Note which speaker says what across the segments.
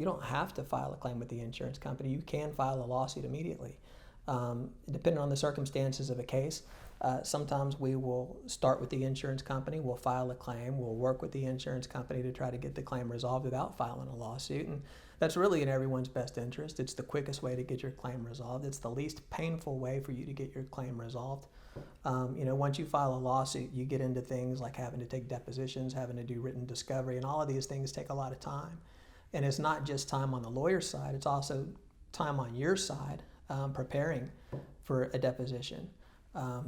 Speaker 1: don't have to file a claim with the insurance company. You can file a lawsuit immediately. Depending on the circumstances of a case, sometimes we will start with the insurance company, we'll file a claim, we'll work with the insurance company to try to get the claim resolved without filing a lawsuit. And that's really in everyone's best interest. It's the quickest way to get your claim resolved. It's the least painful way for you to get your claim resolved. Once you file a lawsuit, you get into things like having to take depositions, having to do written discovery, and all of these things take a lot of time. And it's not just time on the lawyer's side, it's also time on your side, preparing for a deposition,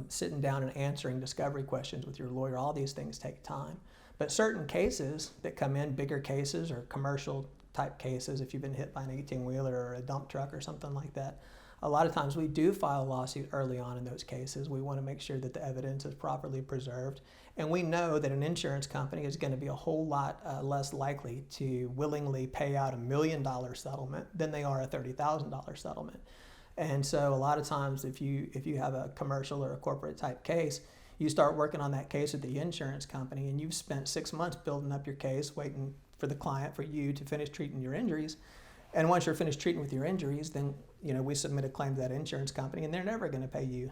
Speaker 1: sitting down and answering discovery questions with your lawyer. All these things take time. But certain cases that come in, bigger cases or commercial type cases, if you've been hit by an 18-wheeler or a dump truck or something like that, a lot of times we do file a lawsuit early on in those cases. We want to make sure that the evidence is properly preserved. And we know that an insurance company is going to be a whole lot less likely to willingly pay out $1 million settlement than they are a $30,000 settlement. And so a lot of times if you have a commercial or a corporate type case, you start working on that case with the insurance company and you've spent 6 months building up your case, waiting for the client, for you to finish treating your injuries. And once you're finished treating with your injuries, then we submit a claim to that insurance company and they're never going to pay you.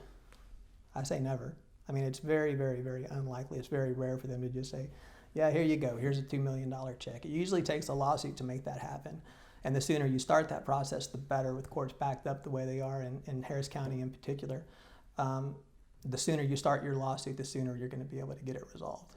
Speaker 1: I say never. I mean, it's very, very, very unlikely. It's very rare for them to just say, yeah, here you go. Here's a $2 million check. It usually takes a lawsuit to make that happen. And the sooner you start that process, the better, with courts backed up the way they are in Harris County in particular. The sooner you start your lawsuit, the sooner you're going to be able to get it resolved.